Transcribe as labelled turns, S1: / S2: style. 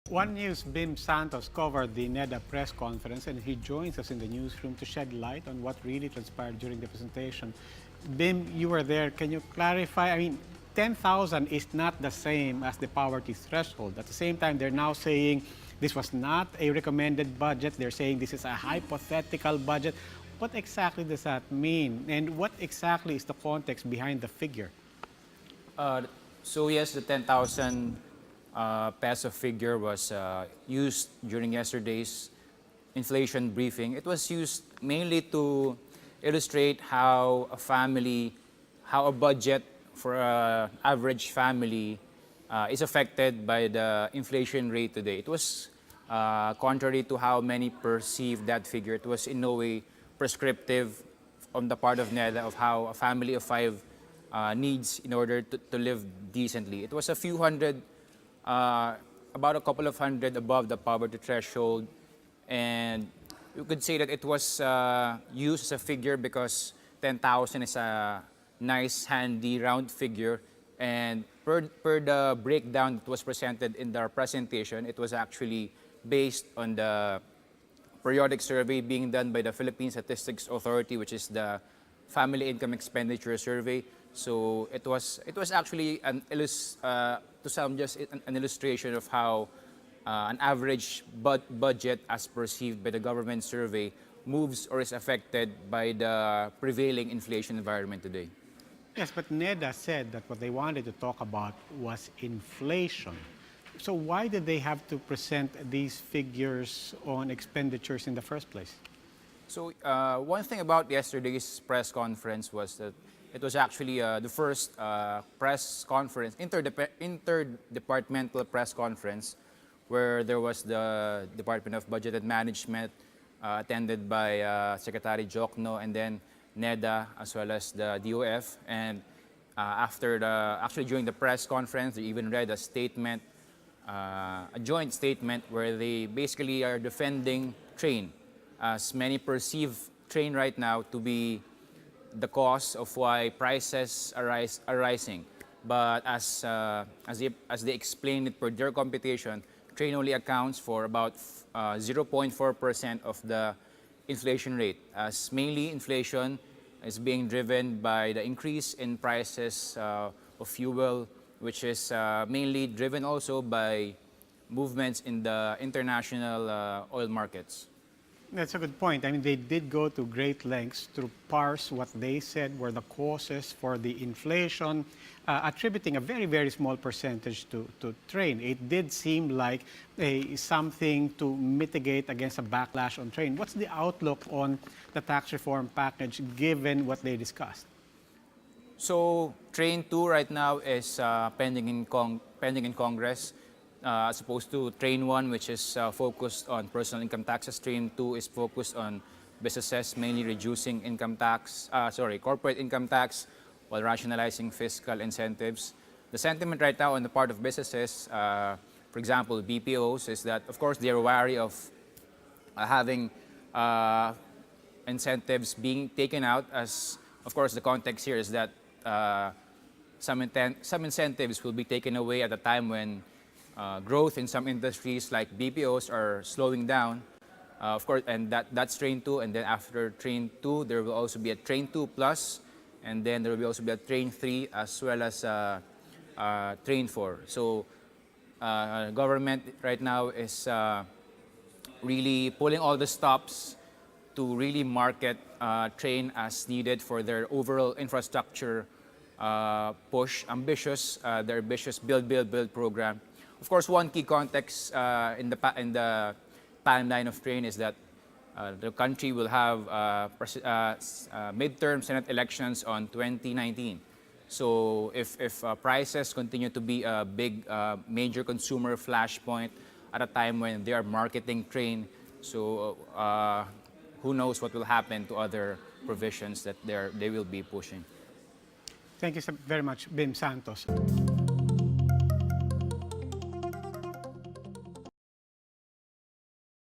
S1: One News Bim Santos covered the NEDA press conference, and he joins us in the newsroom to shed light on what really transpired during the presentation. Bim, you were there. Can you clarify? I mean, 10,000 is not the same as the poverty threshold. At the same time, they're now saying this was not a recommended budget. They're saying this is a hypothetical budget. What exactly does that mean? And what exactly is the context behind the figure?
S2: So yes, the 10,000 peso figure was used during yesterday's inflation briefing. It was used mainly to illustrate how a budget for an average family is affected by the inflation rate today. It was contrary to how many perceive that figure. It was in no way prescriptive on the part of NEDA of how a family of five needs in order to live decently. It was a few hundred, about a couple of hundred above the poverty threshold, and you could say that it was used as a figure because 10,000 is a nice, handy, round figure, and per the breakdown that was presented in our presentation, it was actually based on the periodic survey being done by the Philippine Statistics Authority, which is the Family Income Expenditure Survey. So it was actually to some just an illustration of how an average budget as perceived by the government survey moves or is affected by the prevailing inflation environment today.
S1: Yes, but NEDA said that what they wanted to talk about was inflation. So why did they have to present these figures on expenditures in the first place?
S2: So one thing about yesterday's press conference was that it was actually the first press conference, interdepartmental press conference, where there was the Department of Budget and Management attended by Secretary Jokno, and then NEDA as well as the DOF. And actually during the press conference, they even read a statement, a joint statement where they basically are defending train, as many perceive train right now to be the cause of why prices are rising. But as they explained it per their computation, train only accounts for about 0.4% of the inflation rate, as mainly inflation is being driven by the increase in prices of fuel, which is mainly driven also by movements in the international oil markets.
S1: That's a good point. I mean, they did go to great lengths to parse what they said were the causes for the inflation, attributing a very, very small percentage to train. It did seem like something to mitigate against a backlash on train. What's the outlook on the tax reform package given what they discussed?
S2: So Train 2 right now is pending in Congress. As opposed to Train 1, which is focused on personal income taxes. Train 2 is focused on businesses, mainly reducing corporate income tax while rationalizing fiscal incentives. The sentiment right now on the part of businesses, for example, BPOs, is that, of course, they're wary of having incentives being taken out, as, of course, the context here is that some incentives will be taken away at a time when growth in some industries like BPOs are slowing down, of course, and that's Train 2. And then after Train 2, there will also be a Train 2 Plus, and then there will also be a Train 3 as well as Train 4. So government right now is really pulling all the stops to really market train as needed for their overall infrastructure push, their ambitious build program. Of course, one key context in the timeline of train is that the country will have midterm Senate elections on 2019. So if prices continue to be a big major consumer flashpoint at a time when they are marketing train, so who knows what will happen to other provisions that they will be pushing.
S1: Thank you very much, Bim Santos.